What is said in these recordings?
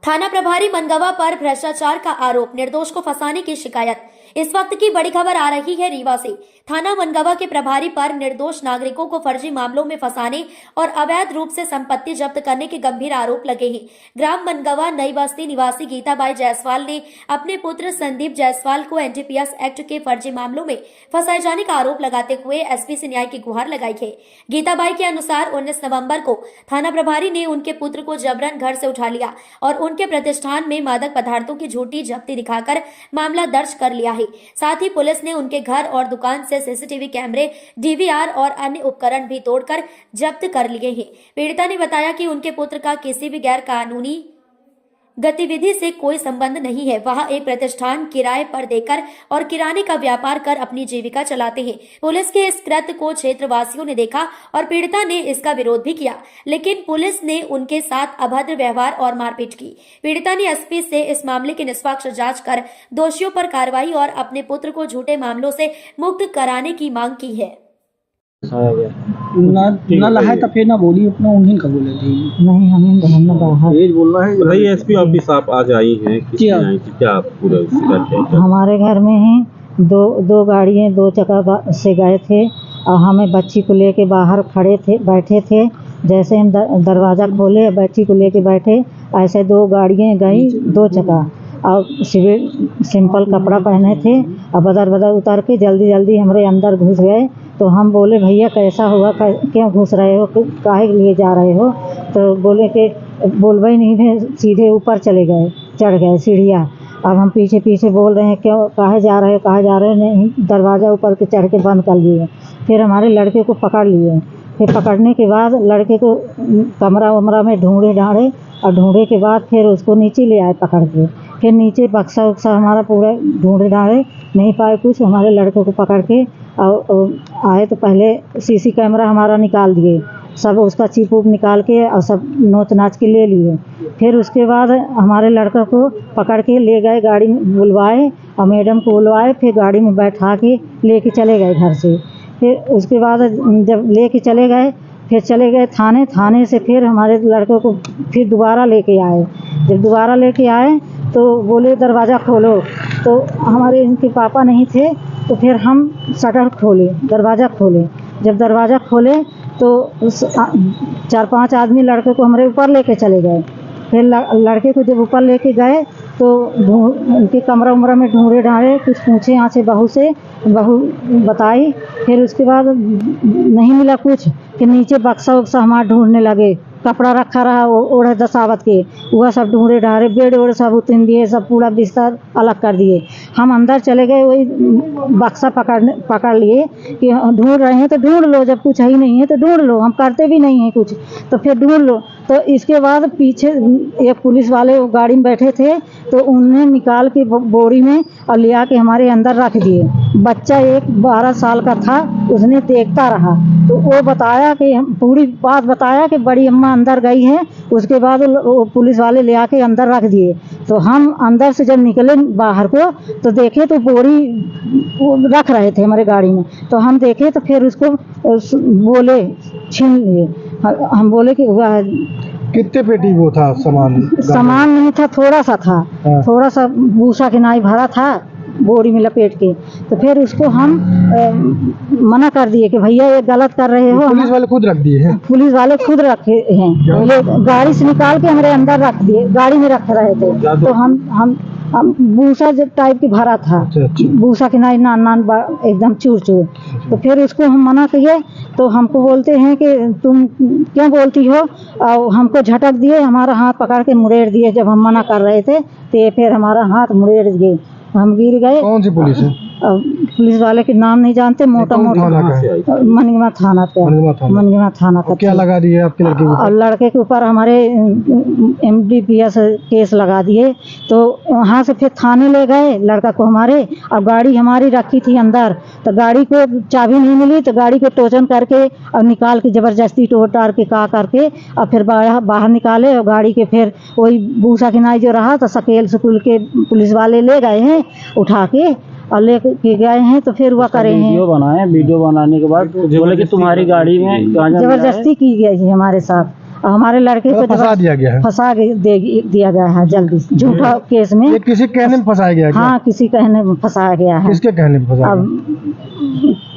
थाना प्रभारी मनगवा पर भ्रष्टाचार का आरोप, निर्दोष को फंसाने की शिकायत। इस वक्त की बड़ी खबर आ रही है रीवा से। थाना मनगवा के प्रभारी पर निर्दोष नागरिकों को फर्जी मामलों में फंसाने और अवैध रूप से संपत्ति जब्त करने के गंभीर आरोप लगे हैं। ग्राम मनगवा नई बस्ती निवासी गीताबाई जायसवाल ने अपने पुत्र संदीप जायसवाल को एनडीपीएस एक्ट के फर्जी मामलों में फंसाए जाने का आरोप लगाते हुए एसपी से न्याय की गुहार लगाई है। गीताबाई के अनुसार 19 नवंबर को थाना प्रभारी ने उनके पुत्र को जबरन घर से उठा लिया और उनके प्रतिष्ठान में मादक पदार्थों की झूठी जब्ती दिखाकर मामला दर्ज कर लिया है। साथ ही पुलिस ने उनके घर और दुकान से सीसीटीवी कैमरे, डीवीआर और अन्य उपकरण भी तोड़कर जब्त कर लिए हैं। पीड़िता ने बताया कि उनके पुत्र का किसी भी गैर कानूनी गतिविधि से कोई संबंध नहीं है। वह एक प्रतिष्ठान किराए पर देकर और किराने का व्यापार कर अपनी जीविका चलाते हैं। पुलिस के इस कृत्य को क्षेत्रवासियों ने देखा और पीड़िता ने इसका विरोध भी किया, लेकिन पुलिस ने उनके साथ अभद्र व्यवहार और मारपीट की। पीड़िता ने एसपी से इस मामले की निष्पक्ष जांच कर दोषियों पर कार्रवाई और अपने पुत्र को झूठे मामलों से मुक्त कराने की मांग की है। ना लहा तो फिर ना बोली अपना उन्हीं का बोले थे नहीं हमें बाहर ये बोलना है। बताइए एसपी ऑफिस आप आज आई हैं, किस आई थी, क्या पूरा शिकायत है? हमारे घर में ही दो गाड़ियाँ 2 चक्का से गए थे और हमें बच्ची को लेके बाहर बैठे थे। जैसे हम दरवाज़ा खोले बच्ची को लेके बैठे, ऐसे 2 गाड़ियाँ गई 2 चक्का और सिंपल कपड़ा पहने थे और बदर उतार के जल्दी हमारे अंदर घुस गए। तो हम बोले भैया कैसा हुआ, क्यों घुस रहे हो, काहे लिए जा रहे हो? तो बोले कि बोलबे ही नहीं थे, सीधे ऊपर चढ़ गए सीढ़ियाँ। अब हम पीछे बोल रहे हैं क्यों, काहे जा रहे हो? नहीं, दरवाज़ा ऊपर के चढ़ के बंद कर लिए। फिर हमारे लड़के को पकड़ लिए। फिर पकड़ने के बाद लड़के को कमरा वमरा में ढूंढे और ढूंढे के बाद फिर उसको नीचे ले आए पकड़ के। फिर नीचे बक्सा उक्सा हमारा पूरा ढूंढे नहीं पाए कुछ। हमारे लड़के को पकड़ के और आए तो पहले सीसी कैमरा हमारा निकाल दिए, सब उसका चिप उप निकाल के और सब नोच नाच के ले लिए। फिर उसके बाद हमारे लड़का को पकड़ के ले गए, गाड़ी में बुलवाए और मैडम को बुलवाए, फिर गाड़ी में बैठा के लेके चले गए घर से। फिर उसके बाद जब लेके चले गए फिर चले गए थाने से फिर हमारे लड़के को फिर दोबारा लेके आए। जब दोबारा लेके आए तो बोले दरवाज़ा खोलो, तो हमारे इनके पापा नहीं थे तो फिर हम शटर खोले, दरवाज़ा खोले। जब दरवाज़ा खोले तो 4-5 आदमी लड़के को हमारे ऊपर लेके चले गए। फिर लड़के को जब ऊपर लेके गए तो उनके कमरा उमरा में ढूंढे कुछ पूछे यहाँ से बहू बताई। फिर उसके बाद नहीं मिला कुछ, फिर नीचे बक्सा उक्सा हमारा ढूंढने लगे, कपड़ा रखा रहा ओढ़े दसावत के, वह सब ढूंढे बेड वेड सब उतन दिए, सब पूरा बिस्तर अलग कर दिए। हम अंदर चले गए, वही बक्सा पकड़ लिए कि ढूंढ रहे हैं तो ढूंढ लो, जब कुछ ही नहीं है तो ढूंढ लो, हम करते भी नहीं हैं कुछ तो फिर ढूंढ लो। तो इसके बाद पीछे एक पुलिस वाले गाड़ी में बैठे थे तो उन्हें निकाल के बोरी में और ले आके हमारे अंदर रख दिए। बच्चा एक 12 साल का था, उसने देखता रहा तो वो बताया कि पूरी बात बताया कि बड़ी अम्मा अंदर गई है। उसके बाद वो पुलिस वाले ले आके अंदर रख दिए। तो हम अंदर से जब निकले बाहर को तो देखे तो बोरी रख रहे थे हमारे गाड़ी में, तो हम देखे तो फिर उसको बोले छीन लिए। हम बोले कि हुआ है। कितने पेटी वो था सामान नहीं था, थोड़ा सा था। हाँ। थोड़ा सा भूसा के नाई भरा था बोरी में लपेट के। तो फिर उसको हम मना कर दिए कि भैया ये गलत कर रहे हो। पुलिस वाले खुद रख दिए हैं? पुलिस वाले खुद रखे हैं, पहले गाड़ी से निकाल के हमारे अंदर रख दिए, गाड़ी में रख रहे थे। तो हम भूसा टाइप की भरा था। अच्छा। भूसा के नाई नान एकदम चूर। तो फिर उसको हम मना किए तो हमको बोलते हैं कि तुम क्यों बोलती हो, और हमको झटक दिए, हमारा हाथ पकड़ के मुड़ेड़ दिए। जब हम मना कर रहे थे तो फिर हमारा हाथ मुड़ेड़ दिए, हम गिर गए। कौन सी पुलिस है? पुलिस वाले के नाम नहीं जानते, मोटा मनगवा थाना का। क्या लगा दिए आपके लड़के को? और लड़के के ऊपर हमारे एनडीपीएस केस लगा दिए। तो वहाँ से फिर थाने ले गए लड़का को हमारे। अब गाड़ी हमारी रखी थी अंदर, तो गाड़ी को चाबी नहीं मिली तो गाड़ी को टोचन करके और निकाल के जबरदस्ती टोट टार के करके और फिर बाहर निकाले। और गाड़ी के फिर वही भूसा के नाई जो रहा तो सकेल स्कूल के पुलिस वाले ले गए हैं उठा के और लेके गए हैं। तो फिर वह करे हैं वीडियो बनाने के बाद बोले कि तुम्हारी गाड़ी में जबरदस्ती की गई है हमारे साथ। और हमारे लड़के को फंसा दिया गया है। दिया गया है जल्दी से, झूठा केस में। ये किसी कहने में फंसाया गया है क्या? हाँ, किसी कहने में फंसाया गया है। किसके कहने में फंसाया अब गया?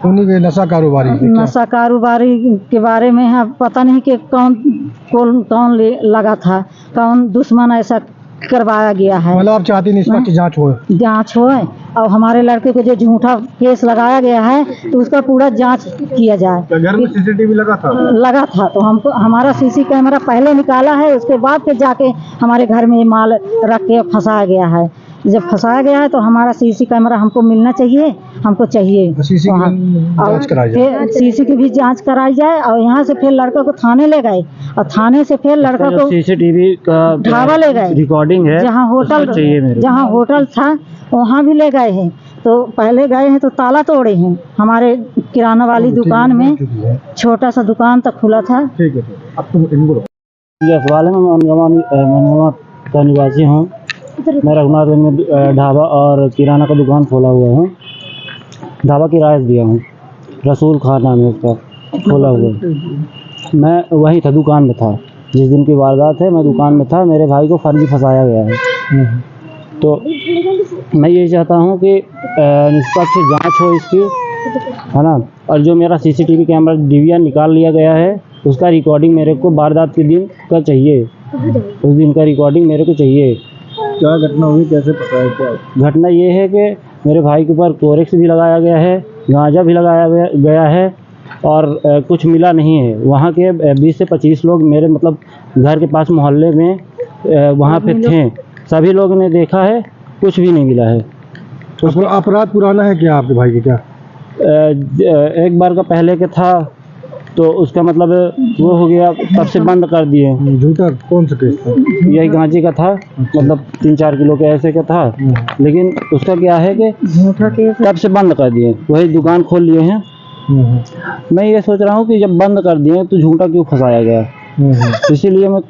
उन्हीं के नशा कारोबारी थे क्या? नशा कारोबारी के बारे में है, पता नहीं कि कौन लगा था, कौन दुश्मन ऐसा करवाया गया है। मतलब आप चाहती नहीं निष्पक्ष जांच हो? जांच हो और हमारे लड़के को जो झूठा केस लगाया गया है तो उसका पूरा जांच किया जाए। घर में सीसीटीवी लगा था? लगा था, तो हमको हमारा सीसी कैमरा पहले निकाला है, उसके बाद फिर जाके हमारे घर में ये माल रख के फंसाया गया है। जब फंसाया गया है तो हमारा सीसी कैमरा हमको मिलना चाहिए, हमको चाहिए। सीसी की जांच कराई जाए। सीसी की भी जांच कराई जाए और यहाँ से फिर लड़का को थाने ले गए और थाने से फिर लड़का को सीसीटीवी का ढाबा ले गए, रिकॉर्डिंग है, जहाँ होटल था वहाँ भी ले गए हैं। तो पहले गए हैं तो ताला तोड़े हैं, हमारे किराना वाली दुकान में छोटा सा दुकान तक खुला था। ठीक है, अब तुम ये सवाल है। मैं मनगवा का निवासी हूँ। मैं रघुनाथ में ढाबा और किराना का दुकान खोला हुआ हूँ। ढाबा किराए दिया हूँ, रसूल खान नाम है उसका, खोला हुआ। मैं वहीं था, दुकान में था जिस दिन की वारदात है। मैं दुकान में था, मेरे भाई को फर्जी फंसाया गया है। तो मैं ये चाहता हूँ कि निष्पक्ष जांच हो इसकी, है ना। और जो मेरा सीसीटीवी कैमरा DVR निकाल लिया गया है उसका रिकॉर्डिंग मेरे को वारदात के दिन का चाहिए, उस दिन का रिकॉर्डिंग मेरे को चाहिए। क्या घटना हुई, कैसे पता है? क्या घटना ये है कि मेरे भाई के ऊपर कोरेक्स भी लगाया गया है, गांजा भी लगाया गया है और कुछ मिला नहीं है। वहाँ के 20 से 25 लोग मेरे मतलब घर के पास मोहल्ले में वहाँ पे थे, सभी लोगों ने देखा है, कुछ भी नहीं मिला है। उसमें अपराध पुराना है क्या आपके भाई के? क्या एक बार का पहले के था तो उसका मतलब वो हो गया, तब से बंद कर दिए। झूठा कौन सा केस था? यही गांजे का था, मतलब 3-4 किलो के ऐसे का था। लेकिन उसका क्या है कि झूठा केस तब से बंद कर दिए, वही दुकान खोल लिए हैं। मैं ये सोच रहा हूँ कि जब बंद कर दिए तो झूठा क्यों फंसाया गया। इसीलिए मैं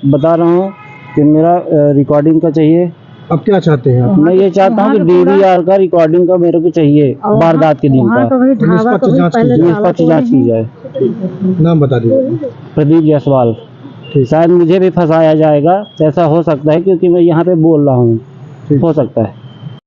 बता रहा हूँ कि मेरा रिकॉर्डिंग का चाहिए। अब क्या चाहते हैं आप? मैं ये चाहता हूँ कि DVR का रिकॉर्डिंग का मेरे को चाहिए, वारदात के दिन का निष्पक्ष जांच की जाए। नाम बता दीजिए। प्रदीप जायसवाल। शायद मुझे भी फंसाया जाएगा, ऐसा हो सकता है क्योंकि मैं यहाँ पे बोल रहा हूँ, हो सकता है।